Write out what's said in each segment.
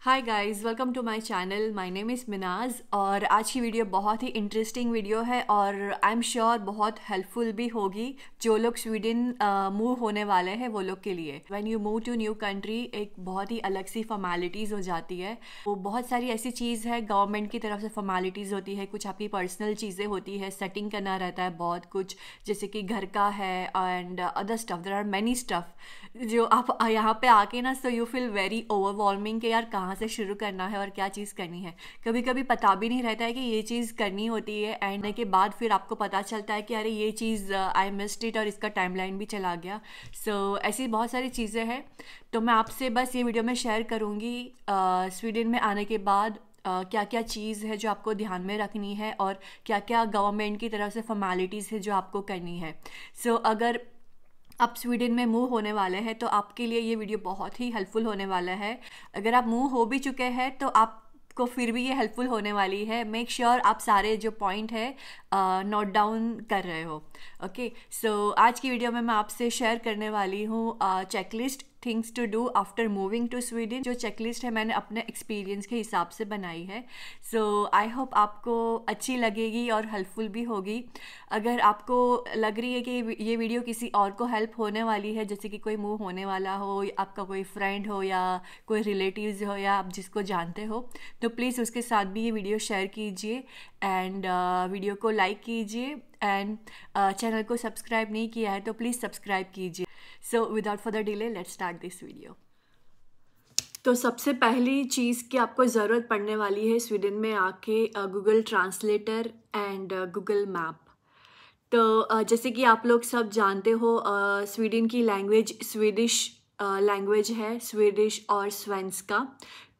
Hi guys, welcome to my channel. My name is Minaj और आज की वीडियो बहुत ही इंटरेस्टिंग वीडियो है और आई एम श्योर बहुत हेल्पफुल भी होगी जो लोग स्वीडन मूव होने वाले हैं वो लोग के लिए। When you move to new country एक बहुत ही अलग सी फॉर्मेलिटीज़ हो जाती है। वो बहुत सारी ऐसी चीज़ है, गवर्नमेंट की तरफ से फॉर्मेलिटीज़ होती है, कुछ आपकी पर्सनल चीज़ें होती है, सेटिंग करना रहता है बहुत कुछ, जैसे कि घर का है and other stuff. There are many stuff जो आप यहाँ पे आके ना so you feel very overwhelming कि यार कहाँ से शुरू करना है और क्या चीज़ करनी है। कभी कभी पता भी नहीं रहता है कि ये चीज़ करनी होती है एंड के बाद फिर आपको पता चलता है कि अरे ये चीज़ आई मिस्ड इट और इसका टाइमलाइन भी चला गया। सो ऐसी बहुत सारी चीज़ें हैं। तो मैं आपसे बस ये वीडियो में शेयर करूँगी स्वीडन में आने के बाद क्या क्या चीज़ है जो आपको ध्यान में रखनी है और क्या क्या गवर्नमेंट की तरफ से फॉर्मेलिटीज़ है जो आपको करनी है। सो अगर आप स्वीडन में मूव होने वाले हैं तो आपके लिए ये वीडियो बहुत ही हेल्पफुल होने वाला है। अगर आप मूव हो भी चुके हैं तो आपको फिर भी ये हेल्पफुल होने वाली है। मेक श्योर आप सारे जो पॉइंट है नोट डाउन कर रहे हो। ओके, सो आज की वीडियो में मैं आपसे शेयर करने वाली हूँ checklist things to do after moving to Sweden. जो चेकलिस्ट है मैंने अपने एक्सपीरियंस के हिसाब से बनाई है। सो आई होप आपको अच्छी लगेगी और हेल्पफुल भी होगी। अगर आपको लग रही है कि ये वीडियो किसी और को हेल्प होने वाली है, जैसे कि कोई मूव होने वाला हो, आपका कोई फ्रेंड हो या कोई रिलेटिव्स हो या आप जिसको जानते हो, तो प्लीज़ उसके साथ भी ये वीडियो शेयर कीजिए एंड वीडियो को लाइक कीजिए एंड चैनल को सब्सक्राइब नहीं किया है तो प्लीज़ सब्सक्राइब कीजिए। So without further delay let's start this video. तो सबसे पहली चीज़ की आपको ज़रूरत पड़ने वाली है स्वीडन में आके Google translator and Google map. तो जैसे कि आप लोग सब जानते हो स्वीडन की लैंग्वेज स्वीडिश लैंग्वेज है, स्वीडिश और स्वेंस्का।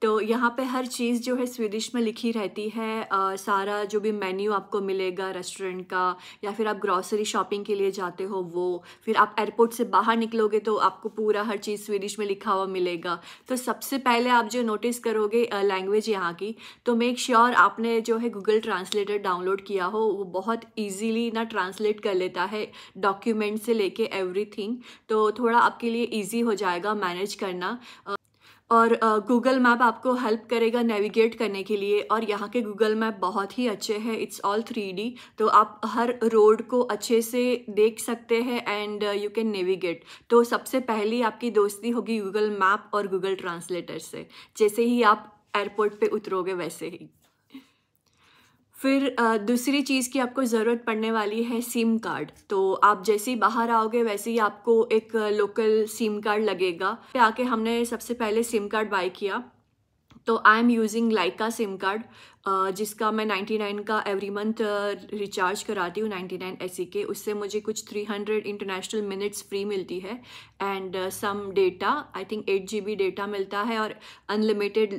तो यहाँ पे हर चीज़ जो है स्वीडिश में लिखी रहती है। सारा जो भी मेन्यू आपको मिलेगा रेस्टोरेंट का या फिर आप ग्रॉसरी शॉपिंग के लिए जाते हो वो, फिर आप एयरपोर्ट से बाहर निकलोगे तो आपको पूरा हर चीज़ स्वीडिश में लिखा हुआ मिलेगा। तो सबसे पहले आप जो नोटिस करोगे लैंग्वेज यहाँ की, तो मेक श्योर आपने जो है गूगल ट्रांसलेटर डाउनलोड किया हो। वो बहुत ईजीली ना ट्रांसलेट कर लेता है डॉक्यूमेंट से लेके एवरीथिंग। तो थोड़ा आपके लिए ईजी हो जाएगा मैनेज करना। और गूगल मैप आपको हेल्प करेगा नेविगेट करने के लिए। और यहाँ के गूगल मैप बहुत ही अच्छे हैं, इट्स ऑल 3D। तो आप हर रोड को अच्छे से देख सकते हैं एंड यू कैन नेविगेट। तो सबसे पहली आपकी दोस्ती होगी गूगल मैप और गूगल ट्रांसलेटर से, जैसे ही आप एयरपोर्ट पे उतरोगे वैसे ही। फिर दूसरी चीज़ की आपको ज़रूरत पड़ने वाली है सिम कार्ड। तो आप जैसे ही बाहर आओगे वैसे ही आपको एक लोकल सिम कार्ड लगेगा। आके हमने सबसे पहले सिम कार्ड बाय किया। तो I am using Lyca SIM card जिसका मैं 99 का एवरी मंथ रिचार्ज कराती हूँ, 99 SE के। उससे मुझे कुछ 300 इंटरनेशनल मिनट्स फ्री मिलती है and some data, I think 8 GB data मिलता है और unlimited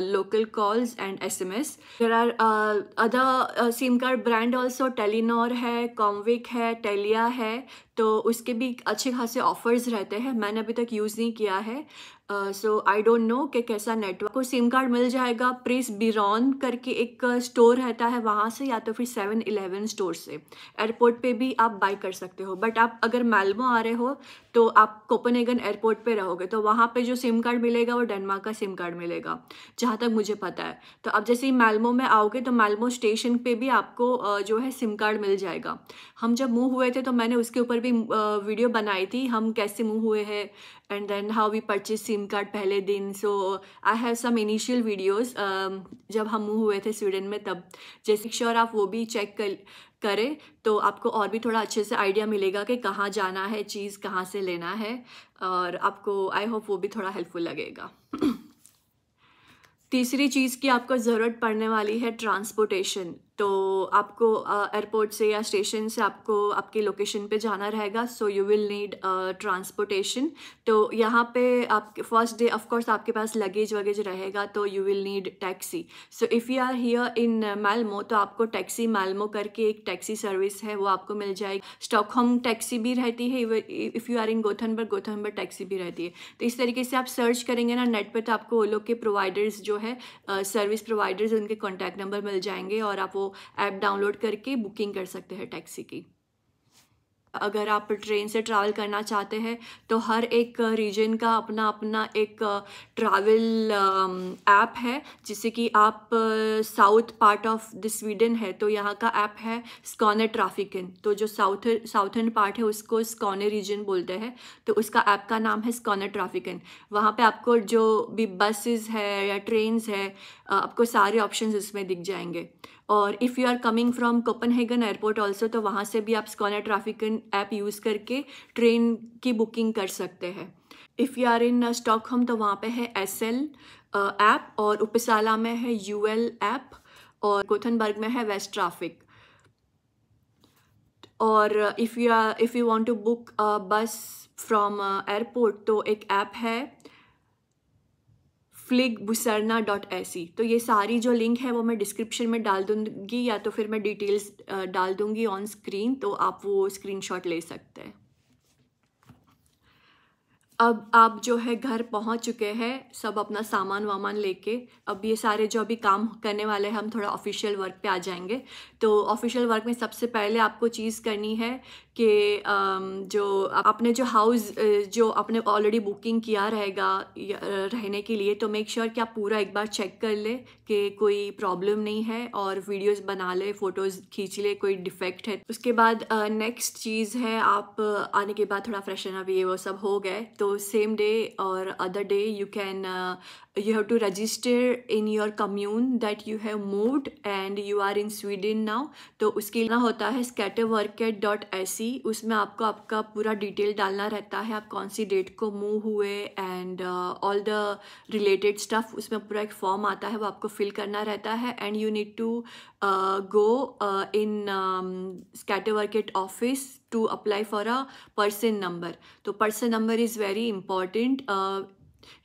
local calls and SMS। There are other SIM card brand also, Telenor है, कॉमविक है, टेलिया है। तो उसके भी अच्छे खासे ऑफर्स रहते हैं। मैंने अभी तक यूज़ नहीं किया है सो आई डोंट नो कि कैसा नेटवर्क। को सिम कार्ड मिल जाएगा प्रिस बिरॉन करके एक स्टोर रहता है वहाँ से, या तो फिर 7-Eleven स्टोर से। एयरपोर्ट पे भी आप बाय कर सकते हो, बट आप अगर मैल्मो आ रहे हो तो आप कोपेनहेगन एयरपोर्ट पे रहोगे तो वहाँ पे जो सिम कार्ड मिलेगा वो डेनमार्क का सिम कार्ड मिलेगा, जहाँ तक मुझे पता है। तो अब जैसे ही मैल्मो में आओगे तो मैल्मो स्टेशन पे भी आपको जो है सिम कार्ड मिल जाएगा। हम जब मूव हुए थे तो मैंने उसके ऊपर भी वीडियो बनाई थी, हम कैसे मूव हुए हैं and then how we purchase SIM card पहले दिन। So I have some initial videos जब हम मूव हुए थे स्वीडन में तब। जैसे श्योर आप वो भी चेक करें तो आपको और भी थोड़ा अच्छे से आइडिया मिलेगा कि कहाँ जाना है, चीज़ कहाँ से लेना है, और आपको आई होप वो भी थोड़ा हेल्पफुल लगेगा। तीसरी चीज़ की आपको ज़रूरत पड़ने वाली है ट्रांसपोर्टेशन। तो आपको एयरपोर्ट से या स्टेशन से आपको आपकी लोकेशन पे जाना रहेगा, so you will need transportation. तो यहाँ पे आप फर्स्ट डे ऑफकोर्स आपके पास लगेज वगैज रहेगा तो you will need taxi. So if you are here in Malmo तो आपको टैक्सी मैल्मो करके एक टैक्सी सर्विस है वो आपको मिल जाएगी। स्टॉकहोम टैक्सी भी रहती है, if you are in Gothenburg taxi भी रहती है। तो इस तरीके से आप सर्च करेंगे ना नेट पे तो आपको वो लोग के प्रोवाइडर्स जो है सर्विस प्रोवाइडर्स उनके कॉन्टैक्ट नंबर मिल जाएंगे और आप वो ऐप डाउनलोड करके बुकिंग कर सकते हैं टैक्सी की। अगर आप ट्रेन से ट्रैवल करना चाहते हैं तो हर एक रीजन का अपना अपना एक ट्रैवल ऐप है। जैसे कि आप south part of the Sweden है तो यहाँ का ऐप है स्कॉने ट्रैफिकन। तो जो साउथर्न पार्ट है उसको स्कॉने रीजन बोलते हैं, तो उसका ऐप का नाम है स्कॉने ट्रैफिकन। वहाँ पे आपको जो भी बसेस है या ट्रेन्स है आपको सारे ऑप्शंस उसमें दिख जाएंगे। और if you are coming from Copenhagen airport also, तो वहाँ से भी आप स्कॉने ट्रैफिकन ऐप यूज़ करके ट्रेन की बुकिंग कर सकते हैं। If you are in Stockholm तो वहाँ पे है SL ऐप, और उपसाला में है UL ऐप, और गोथनबर्ग में है वेस्ट ट्रैफिक। और if you want to book bus from airport तो एक ऐप है flygbusarna.se। तो ये सारी जो लिंक है वो मैं डिस्क्रिप्शन में डाल दूँगी, या तो फिर मैं डिटेल्स डाल दूँगी ऑन स्क्रीन, तो आप वो स्क्रीनशॉट ले सकते हैं। अब आप जो है घर पहुंच चुके हैं सब अपना सामान वामान लेके। अब ये सारे जो अभी काम करने वाले हैं हम थोड़ा ऑफिशियल वर्क पे आ जाएंगे। तो ऑफिशियल वर्क में सबसे पहले आपको चीज़ करनी है कि जो आपने जो हाउस जो आपने ऑलरेडी बुकिंग किया रहेगा रहने के लिए, तो मेक श्योर कि आप पूरा एक बार चेक कर ले कि कोई प्रॉब्लम नहीं है, और वीडियोस बना ले, फ़ोटोज़ खींच ले, कोई डिफेक्ट है। उसके बाद नेक्स्ट चीज़ है आप आने के बाद थोड़ा फ्रेशन अप ये वो सब हो गए तो same day or other day you have to register in your commune that you have moved and you are in Sweden now। तो उसके लिए होता है skatteverket.se। उसमें आपको आपका पूरा डिटेल डालना रहता है, आप कौन सी डेट को मूव हुए and all the related stuff. उसमें पूरा एक फॉर्म आता है वो आपको फिल करना रहता है, and you need to go in skatteverket office to apply for a person number। तो person number is very important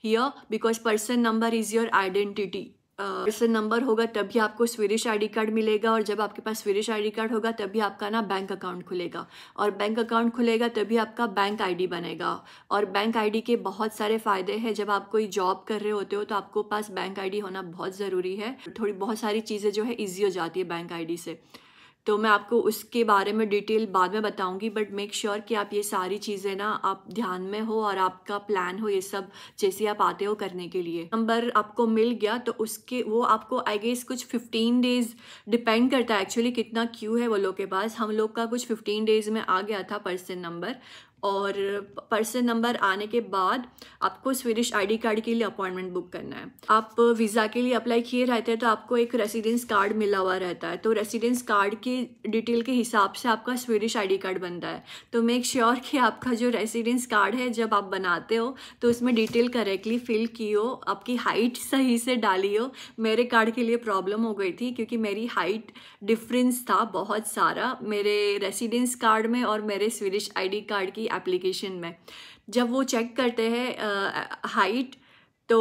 here because person number is your identity। Person number होगा तभी आपको स्वीडिश ID कार्ड मिलेगा, और जब आपके पास Swedish ID card होगा तभी आपका ना बैंक अकाउंट खुलेगा, और बैंक अकाउंट खुलेगा तभी आपका बैंक ID बनेगा। और बैंक ID के बहुत सारे फ़ायदे हैं। जब आप कोई जॉब कर रहे होते हो तो आपको पास बैंक ID होना बहुत ज़रूरी है। थोड़ी बहुत सारी चीज़ें जो है ईजी हो जाती है बैंक ID से। तो मैं आपको उसके बारे में डिटेल बाद में बताऊंगी, बट मेक श्योर कि आप ये सारी चीज़ें ना आप ध्यान में हो और आपका प्लान हो ये सब जैसे आप आते हो करने के लिए। नंबर आपको मिल गया तो उसके वो आपको आई गेस कुछ 15 डेज़ डिपेंड करता है एक्चुअली कितना क्यू है वो लोग के पास। हम लोग का कुछ 15 डेज़ में आ गया था पर्सन नंबर, और पर्सन नंबर आने के बाद आपको स्वीडिश ID कार्ड के लिए अपॉइंटमेंट बुक करना है। आप वीज़ा के लिए अप्लाई किए रहते हैं तो आपको एक रेसिडेंस कार्ड मिला हुआ रहता है, तो रेसिडेंस कार्ड की डिटेल के हिसाब से आपका स्वीडिश ID कार्ड बनता है। तो मेक श्योर कि आपका जो रेसिडेंस कार्ड है जब आप बनाते हो तो उसमें डिटेल करेक्टली फिल की हो, आपकी हाइट सही से डाली हो। मेरे कार्ड के लिए प्रॉब्लम हो गई थी क्योंकि मेरी हाइट डिफरेंस था बहुत सारा मेरे रेसिडेंस कार्ड में और मेरे स्वीडिश ID कार्ड की एप्लीकेशन में। जब वो चेक करते हैं हाइट तो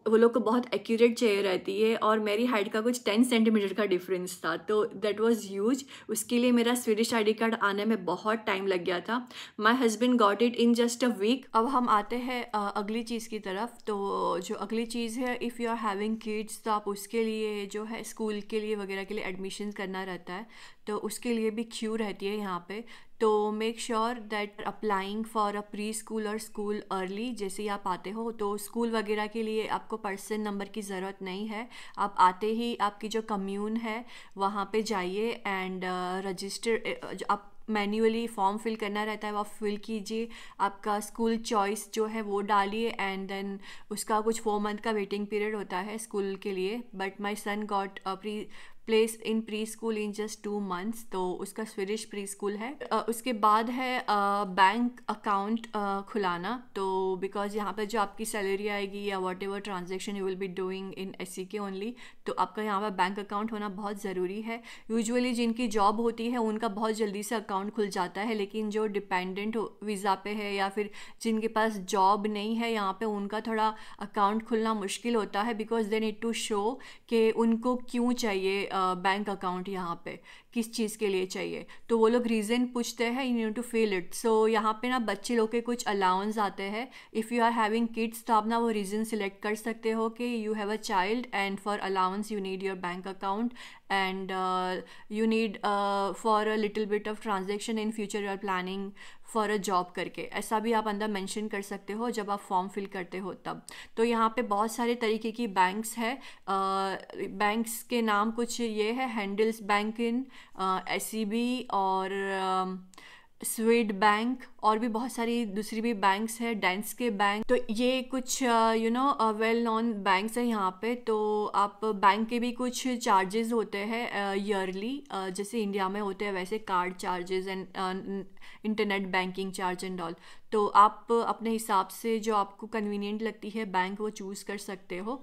वो लोग को बहुत एक्यूरेट चाहिए रहती है, और मेरी हाइट का कुछ 10 सेंटीमीटर का डिफरेंस था, तो दैट वाज ह्यूज। उसके लिए मेरा स्वीडिश ID कार्ड आने में बहुत टाइम लग गया था। My husband got it in just a week. अब हम आते हैं अगली चीज़ की तरफ। तो जो अगली चीज़ है, if you are having kids तो आप उसके लिए जो है स्कूल के लिए वगैरह के लिए एडमिशन करना रहता है, तो उसके लिए भी क्यू रहती है यहाँ पे। तो make sure that applying for a pre school और स्कूल अर्ली जैसे ही आप आते हो, तो स्कूल वगैरह के लिए आपको पर्सन नंबर की ज़रूरत नहीं है। आप आते ही आपकी जो कम्यून है वहाँ पे जाइए एंड रजिस्टर, आप मैन्युअली फॉर्म फिल करना रहता है, वो आप फिल कीजिए, आपका स्कूल चॉइस जो है वो डालिए, एंड देन उसका कुछ 4 मंथ का वेटिंग पीरियड होता है स्कूल के लिए। But my sun got place in pre school in just 2 months, तो उसका स्वीडिश प्री स्कूल है। उसके बाद है बैंक अकाउंट खुलाना। तो बिकॉज यहाँ पे जो आपकी सैलरी आएगी या what ever transaction you will be doing in SEK only, तो आपका यहाँ पर बैंक अकाउंट होना बहुत ज़रूरी है। यूजुअली जिनकी जॉब होती है उनका बहुत जल्दी से अकाउंट खुल जाता है, लेकिन जो डिपेंडेंट वीज़ा पे है या फिर जिनके पास जॉब नहीं है यहाँ पे उनका थोड़ा अकाउंट खुलना मुश्किल होता है, because they need to show कि उनको क्यों चाहिए बैंक अकाउंट यहाँ पे, किस चीज़ के लिए चाहिए, तो वो लोग रीज़न पूछते हैं, you need to fill it. So यहाँ पे ना बच्चे लोग के कुछ अलाउंस आते हैं। If you are having kids तो आप ना वो रीज़न सिलेक्ट कर सकते हो कि you have a child and for allowance you need your bank account and you need for a little bit of transaction in future you are planning for a job करके, ऐसा भी आप अंदर mention कर सकते हो जब आप फॉर्म फिल करते हो तब। तो यहाँ पे बहुत सारे तरीके की बैंक्स है। बैंक्स के नाम कुछ ये है, हैंडल्स बैंक इन, SEB और स्वीड बैंक, और भी बहुत सारी दूसरी भी बैंक्स है, डेंस्के बैंक। तो ये कुछ वेल नोन बैंक्स है यहाँ पे। तो आप बैंक के भी कुछ चार्जेस होते हैं ईयरली, जैसे इंडिया में होते हैं वैसे card charges and internet banking charge and all. तो आप अपने हिसाब से जो आपको कन्वीनियंट लगती है बैंक वो चूज़ कर सकते हो।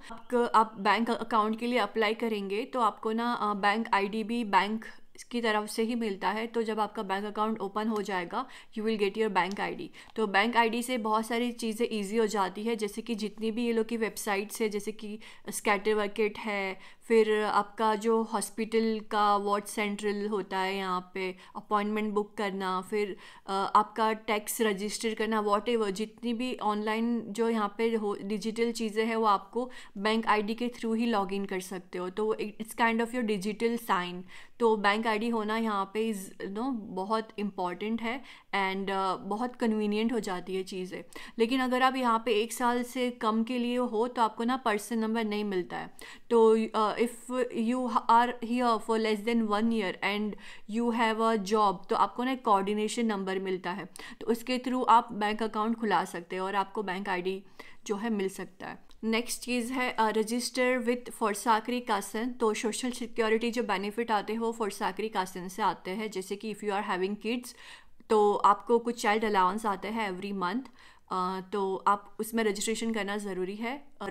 आप बैंक अकाउंट के लिए अप्लाई करेंगे तो आपको ना बैंक ID भी बैंक की तरफ से ही मिलता है। तो जब आपका बैंक अकाउंट ओपन हो जाएगा you will get your bank ID। तो बैंक ID से बहुत सारी चीज़ें ईजी हो जाती है, जैसे कि जितनी भी ये लोग की वेबसाइट्स है, जैसे कि स्कैटर वर्केट है, फिर आपका जो हॉस्पिटल का वार्ड सेंट्रल होता है यहाँ पे अपॉइंटमेंट बुक करना, फिर आपका टैक्स रजिस्टर करना, वॉट एवर जितनी भी ऑनलाइन जो यहाँ पे डिजिटल चीज़ें हैं वो आपको बैंक ID के थ्रू ही लॉग इन कर सकते हो। तो it's kind of your digital sign. तो बैंक ID होना यहाँ पे इज़ बहुत इम्पॉर्टेंट है एंड बहुत कन्वीनियंट हो जाती है चीज़ें। लेकिन अगर आप यहाँ पे 1 साल से कम के लिए हो तो आपको ना पर्सन नंबर नहीं मिलता है। तो if you are here for less than 1 year and you have a job तो आपको ना एक कोऑर्डिनेशन नंबर मिलता है, तो उसके थ्रू आप बैंक अकाउंट खुला सकते हो और आपको बैंक ID जो है मिल सकता है। नेक्स्ट चीज़ है रजिस्टर विथ फॉरसाकरी कासन। तो सोशल सिक्योरिटी जो बेनिफिट आते हो फॉरसाकरी कासन से आते हैं, जैसे कि if you are having kids तो आपको कुछ चाइल्ड अलाउंस आते हैं एवरी मंथ। तो आप उसमें रजिस्ट्रेशन करना ज़रूरी है, और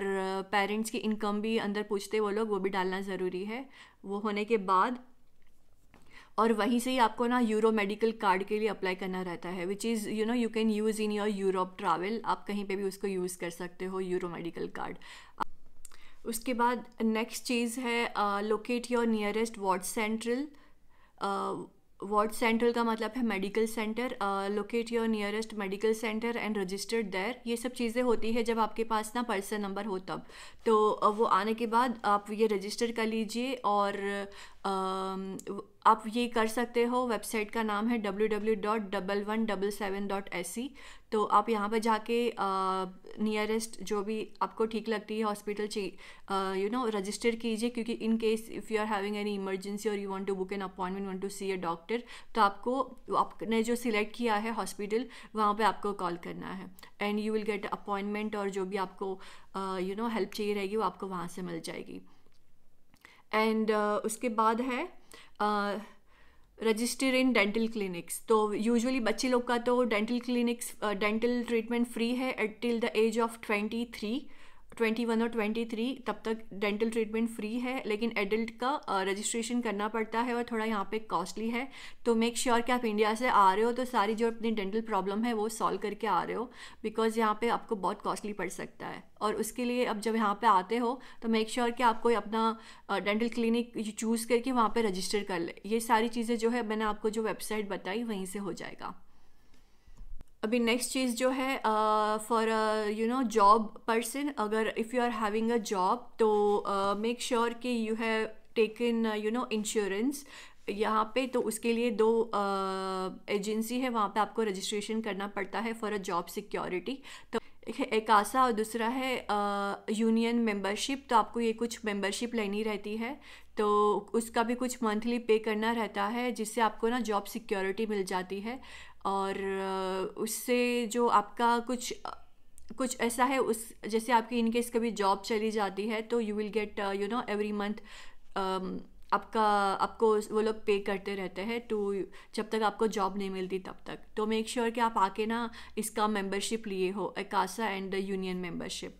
पेरेंट्स की इनकम भी अंदर पूछते वो लोग, वो भी डालना ज़रूरी है। वो होने के बाद और वहीं से ही आपको ना यूरो मेडिकल कार्ड के लिए अप्लाई करना रहता है, which is you can use in your Europe travel. आप कहीं पे भी उसको यूज़ कर सकते हो यूरो मेडिकल कार्ड। उसके बाद नेक्स्ट चीज़ है locate your nearest vårdcentral. Vårdcentral का मतलब है medical centre. Locate your nearest medical centre and registered there. ये सब चीज़ें होती है जब आपके पास ना पर्सन नंबर हो तब। तो वो आने के बाद आप ये रजिस्टर कर लीजिए, और आप ये कर सकते हो। वेबसाइट का नाम है www.1177.se। तो आप यहाँ पर जाके नियरेस्ट जो भी आपको ठीक लगती है हॉस्पिटल रजिस्टर कीजिए, क्योंकि in case if you are having any emergency और you want to book an appointment, want to see a doctor, तो आपको आपने जो सिलेक्ट किया है हॉस्पिटल वहाँ पे आपको कॉल करना है and you will get appointment, और जो भी आपको हेल्प चाहिए रहेगी वो आपको वहाँ से मिल जाएगी। एंड उसके बाद है रजिस्टर इन डेंटल क्लिनिक्स। तो यूजुअली बच्चे लोग का तो dental clinics dental treatment free है टिल द एज ऑफ 21 और 23 तब तक डेंटल ट्रीटमेंट फ्री है। लेकिन एडल्ट का रजिस्ट्रेशन करना पड़ता है और थोड़ा यहाँ पे कॉस्टली है। तो मेक श्योर कि आप इंडिया से आ रहे हो तो सारी जो अपनी डेंटल प्रॉब्लम है वो सॉल्व करके आ रहे हो, बिकॉज यहाँ पे आपको बहुत कॉस्टली पड़ सकता है। और उसके लिए अब जब यहाँ पे आते हो तो मेक श्योर कि आप कोई अपना डेंटल क्लिनिक चूज़ करके वहाँ पे रजिस्टर कर ले। ये सारी चीज़ें जो है मैंने आपको जो वेबसाइट बताई वहीं से हो जाएगा। अभी नेक्स्ट चीज़ जो है फॉर जॉब पर्सन, अगर if you are having a job तो मेक श्योर कि यू हैव टेकन इंश्योरेंस यहाँ पे। तो उसके लिए 2 एजेंसी है, वहाँ पे आपको रजिस्ट्रेशन करना पड़ता है फॉर अ जॉब सिक्योरिटी। तो एक आसा और दूसरा है यूनियन मेंबरशिप। तो आपको ये कुछ मेंबरशिप लेनी रहती है, तो उसका भी कुछ मंथली पे करना रहता है, जिससे आपको ना जॉब सिक्योरिटी मिल जाती है। और उससे जो आपका कुछ ऐसा है, उस जैसे आपकी इनकेस कभी जॉब चली जाती है तो you will get every month आपको वो लोग पे करते रहते हैं तो जब तक आपको जॉब नहीं मिलती तब तक। तो मेक श्योर कि आप आके ना इसका मेंबरशिप लिए हो, एकासा एंड यूनियन मेंबरशिप।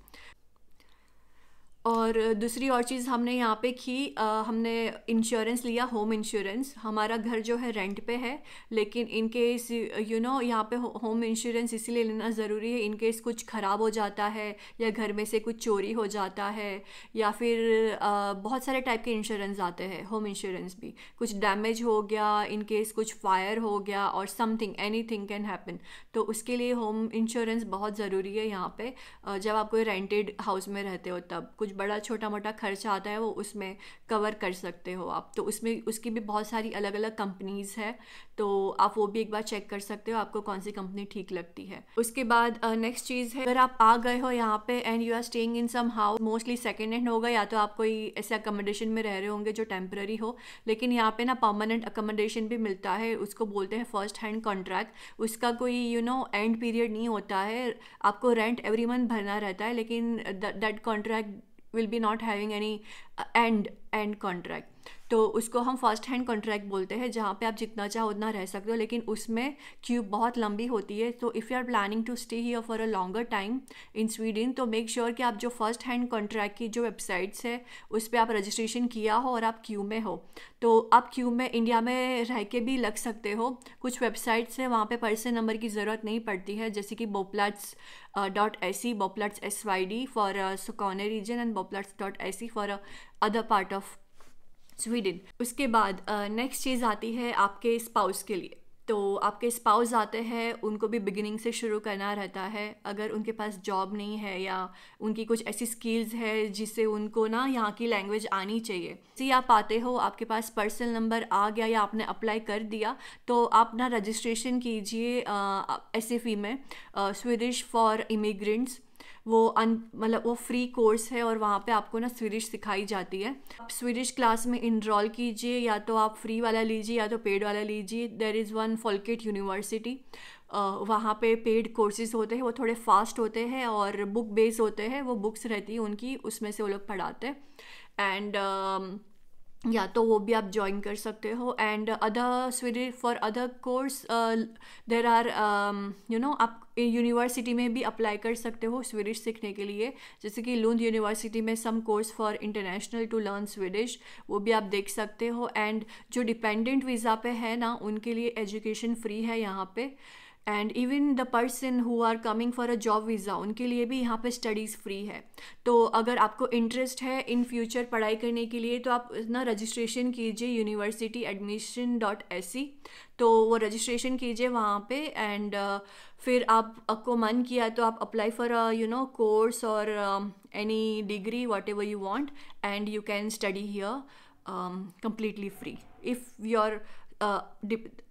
और दूसरी और चीज़ हमने यहाँ पे की, हमने इंश्योरेंस लिया, होम इंश्योरेंस। हमारा घर जो है रेंट पे है, लेकिन इन केस यहाँ पे होम इंश्योरेंस इसीलिए लेना ज़रूरी है, इन केस कुछ ख़राब हो जाता है या घर में से कुछ चोरी हो जाता है, या फिर बहुत सारे टाइप के इंश्योरेंस आते हैं, होम इंश्योरेंस भी। कुछ डैमेज हो गया, इन केस कुछ फायर हो गया और समथिंग, एनीथिंग कैन हैपन, तो उसके लिए होम इंश्योरेंस बहुत ज़रूरी है यहाँ पे। जब आप कोई रेंटेड हाउस में रहते हो तब कुछ बड़ा छोटा मोटा खर्चा आता है वो उसमें कवर कर सकते हो आप। तो उसमें उसकी भी बहुत सारी अलग अलग कंपनीज है, तो आप वो भी एक बार चेक कर सकते हो आपको कौन सी कंपनी ठीक लगती है। उसके बाद नेक्स्ट चीज़ है, अगर आप आ गए हो यहाँ पे and you are staying in some house, mostly second hand होगा या तो आप कोई ऐसे अकोमोडेशन में रह रहे होंगे जो टेम्पररी हो, लेकिन यहाँ पे ना परमानेंट अकोमोडेशन भी मिलता है, उसको बोलते हैं फर्स्ट हैंड कॉन्ट्रैक्ट। उसका कोई एंड पीरियड नहीं होता है, आपको रेंट एवरी मंथ भरना रहता है, लेकिन that contract will be not having any and contract. तो उसको हम फर्स्ट हैंड कॉन्ट्रैक्ट बोलते हैं, जहाँ पे आप जितना चाहो उतना रह सकते हो, लेकिन उसमें क्यू बहुत लंबी होती है। तो if you are planning to stay here for a longer time in Sweden, तो मेक श्योर कि आप जो फर्स्ट हैंड कॉन्ट्रैक्ट की जो वेबसाइट्स है उस पर आप रजिस्ट्रेशन किया हो और आप क्यू में हो। तो आप क्यू में इंडिया में रह के भी लग सकते हो। कुछ वेबसाइट्स है वहाँ पे पर्सन नंबर की ज़रूरत नहीं पड़ती है, जैसे कि boplats.se, boplats SYD for Skåne region and boplats.se for other part of Sweden. उसके बाद नेक्स्ट चीज़ आती है आपके स्पाउस के लिए। तो आपके स्पाउस आते हैं, उनको भी बिगिनिंग से शुरू करना रहता है। अगर उनके पास जॉब नहीं है या उनकी कुछ ऐसी स्किल्स है जिससे उनको ना यहाँ की लैंग्वेज आनी चाहिए, यदि आप आते हो, आपके पास पर्सनल नंबर आ गया या आपने अप्लाई कर दिया, तो आप ना रजिस्ट्रेशन कीजिए SFE में, स्वीडिश फॉर इमिग्रेंट्स। वो मतलब वो फ्री कोर्स है और वहाँ पे आपको ना स्वीडिश सिखाई जाती है। आप स्वीडिश क्लास में इनरोल कीजिए, या तो आप फ्री वाला लीजिए या तो पेड वाला लीजिए। देयर इज़ वन फॉल्केट यूनिवर्सिटी, वहाँ पे पेड कोर्सेज होते हैं, वो थोड़े फास्ट होते हैं और बुक बेस्ड होते हैं, वो बुक्स रहती है उनकी, उसमें से वो लोग पढ़ाते हैं। एंड या तो वो भी आप ज्वाइन कर सकते हो। And other Swedish for other course there are आप यूनिवर्सिटी में भी अप्लाई कर सकते हो स्वीडिश सीखने के लिए, जैसे कि लुंड यूनिवर्सिटी में some course for international to learn Swedish, वो भी आप देख सकते हो। एंड जो डिपेंडेंट वीज़ा पे है ना, उनके लिए एजुकेशन फ्री है यहाँ पे। And even the person who are coming for a job visa, उनके लिए भी यहाँ पे स्टडीज़ फ्री है। तो अगर आपको इंटरेस्ट है इन फ्यूचर पढ़ाई करने के लिए, तो आप ना रजिस्ट्रेशन कीजिए universityadmission.se। तो वो रजिस्ट्रेशन कीजिए वहाँ पे, एंड फिर आपको मन किया तो आप अप्लाई फॉर कोर्स और any degree what ever you want, and you can study here completely free if your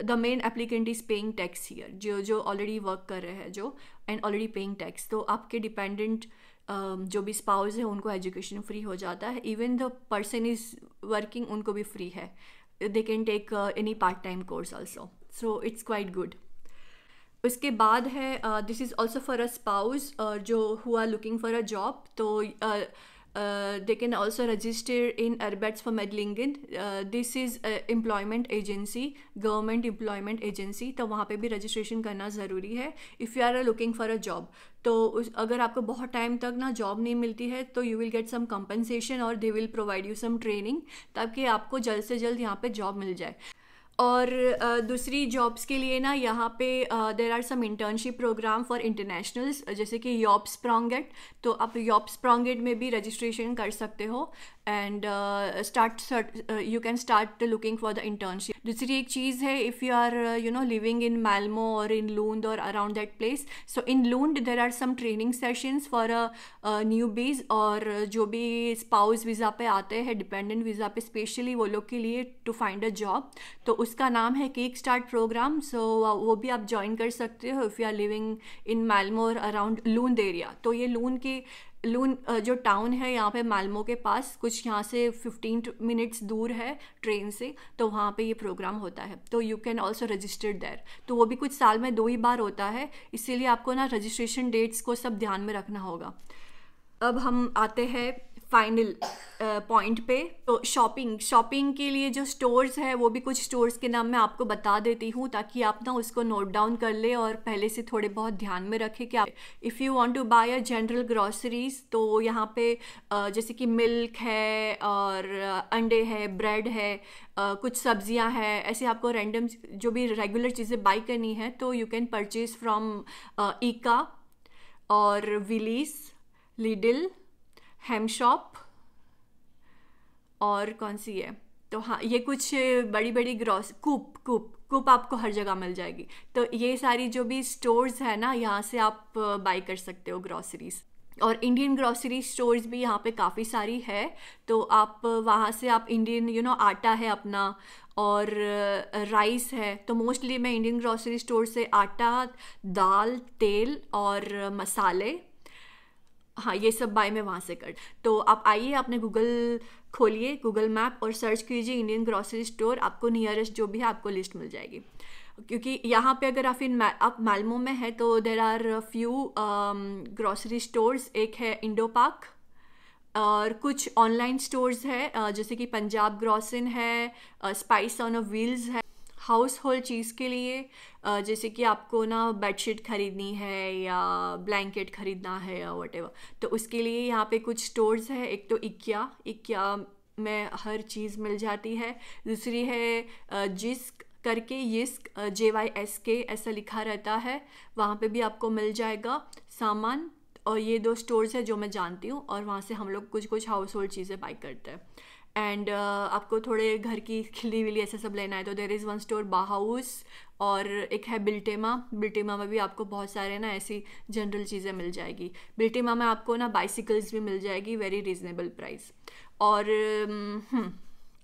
the main applicant is paying tax here, जो ऑलरेडी वर्क कर रहे हैं जो एंड ऑलरेडी पेइंग टैक्स। तो आपके dependent जो भी स्पाउस है उनको एजुकेशन फ्री हो जाता है। Even the person is working, उनको भी फ्री है, they can take any part time course also, so it's quite good. उसके बाद है this is also for a spouse जो who are looking for a job. तो they can also register in Arbets for Medlingen. This is employment agency, government employment agency, तो वहाँ पे भी registration करना ज़रूरी है if you are looking for a job. तो अगर आपको बहुत टाइम तक ना जॉब नहीं मिलती है, तो you will get some compensation और they will provide you some training, ताकि आपको जल्द से जल्द यहाँ पे जॉब मिल जाए। और दूसरी जॉब्स के लिए ना यहाँ पे there are some internship programme for internationals, जैसे कि यॉब स्प्रॉन्गेट। तो आप यॉब स्प्रॉन्गेट में भी रजिस्ट्रेशन कर सकते हो and you can start looking for the internship. दूसरी एक चीज़ है, if you are living in Malmo और इन लूंड और around that place, so in Lund there are some training sessions for newbies, और जो भी स्पाउस वीज़ा पे आते हैं, डिपेंडेंट वीज़ा पे स्पेशली वो लोग के लिए टू फाइंड अ जॉब, तो उसका नाम है किक स्टार्ट प्रोग्राम। सो वो भी आप ज्वाइन कर सकते हो if you are living in Malmo और अराउंड लूंड एरिया। तो ये लून जो टाउन है यहाँ पे मैल्मो के पास, कुछ यहाँ से 15 मिनट्स दूर है ट्रेन से, तो वहाँ पे ये प्रोग्राम होता है। तो you can also register there. तो वो भी कुछ साल में 2 ही बार होता है, इसीलिए आपको ना रजिस्ट्रेशन डेट्स को सब ध्यान में रखना होगा। अब हम आते हैं फाइनल पॉइंट पे, तो शॉपिंग के लिए जो स्टोर्स है वो भी कुछ स्टोर्स के नाम मैं आपको बता देती हूँ, ताकि आप ना उसको नोट डाउन कर ले और पहले से थोड़े बहुत ध्यान में रखें कि आप if you want to buy a general groceries, तो यहाँ पे जैसे कि मिल्क है और अंडे है, ब्रेड है, कुछ सब्जियां हैं, ऐसे आपको रैंडम जो भी रेगुलर चीज़ें बाई करनी है तो यू कैन परचेज फ्रॉम ईका और विलीज, लिडिल, हेमशॉप, और कौन सी है, तो हाँ ये कुछ बड़ी बड़ी कूप आपको हर जगह मिल जाएगी। तो ये सारी जो भी स्टोर्स है ना, यहाँ से आप बाई कर सकते हो ग्रॉसरीज। और इंडियन ग्रॉसरी स्टोर्स भी यहाँ पे काफ़ी सारी है, तो आप वहाँ से आप इंडियन आटा है अपना और राइस है, तो मोस्टली मैं इंडियन ग्रॉसरी स्टोर से आटा, दाल, तेल और मसाले, हाँ ये सब बाय मैं वहाँ से कर। तो आप आइए, आपने गूगल खोलिए, गूगल मैप, और सर्च कीजिए इंडियन ग्रॉसरी स्टोर, आपको नियरेस्ट जो भी है आपको लिस्ट मिल जाएगी। क्योंकि यहाँ पे अगर आप मालमो में है तो there are few grocery stores, एक है इंडो पार्क, और कुछ ऑनलाइन स्टोर्स है जैसे कि पंजाब ग्रॉसिन है, स्पाइस ऑन अ व्हील्स है। हाउस होल्ड चीज़ के लिए जैसे कि आपको ना बेडशीट ख़रीदनी है या ब्लैंकेट ख़रीदना है या वटेवर, तो उसके लिए यहाँ पे कुछ स्टोर्स है। एक तो इक्या में हर चीज़ मिल जाती है, दूसरी है जिस्क करके, यिस्क JYSK ऐसा लिखा रहता है, वहाँ पे भी आपको मिल जाएगा सामान। और ये 2 स्टोर्स है जो मैं जानती हूँ, और वहाँ से हम लोग कुछ हाउस होल्ड चीज़ें बाई करते हैं। एंड आपको थोड़े घर की खिली विली ऐसा सब लेना है तो देर इज़ वन स्टोर बाहाउस, और एक है बिल्टेमा में भी आपको बहुत सारे ना ऐसी जनरल चीज़ें मिल जाएगी। बिल्टेमा में आपको ना बाइसिकल्स भी मिल जाएगी वेरी रीज़नेबल प्राइस, और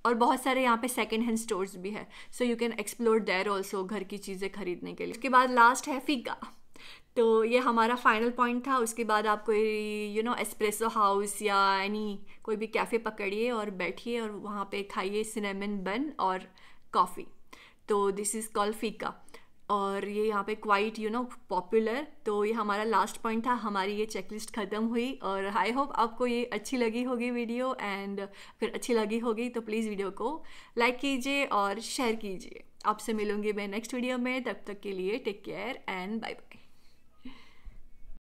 बहुत सारे यहाँ पे सेकेंड हैंड स्टोर्स भी है, so you can explore their also घर की चीज़ें खरीदने के लिए। उसके बाद लास्ट है फीका, तो ये हमारा फाइनल पॉइंट था। उसके बाद आप कोई एस्प्रेसो हाउस या कोई भी कैफ़े पकड़िए और बैठिए और वहाँ पे खाइए सिनेमन बन और कॉफ़ी। तो दिस इज़ कॉल्ड फीका, और ये यहाँ पे क्वाइट पॉपुलर। तो ये हमारा लास्ट पॉइंट था, हमारी ये चेकलिस्ट ख़त्म हुई, और आई होप आपको ये अच्छी लगी होगी वीडियो। एंड अगर अच्छी लगी होगी तो प्लीज़ वीडियो को लाइक कीजिए और शेयर कीजिए। आपसे मिलूंगी मैं नेक्स्ट वीडियो में, तब तक के लिए take care and bye bye.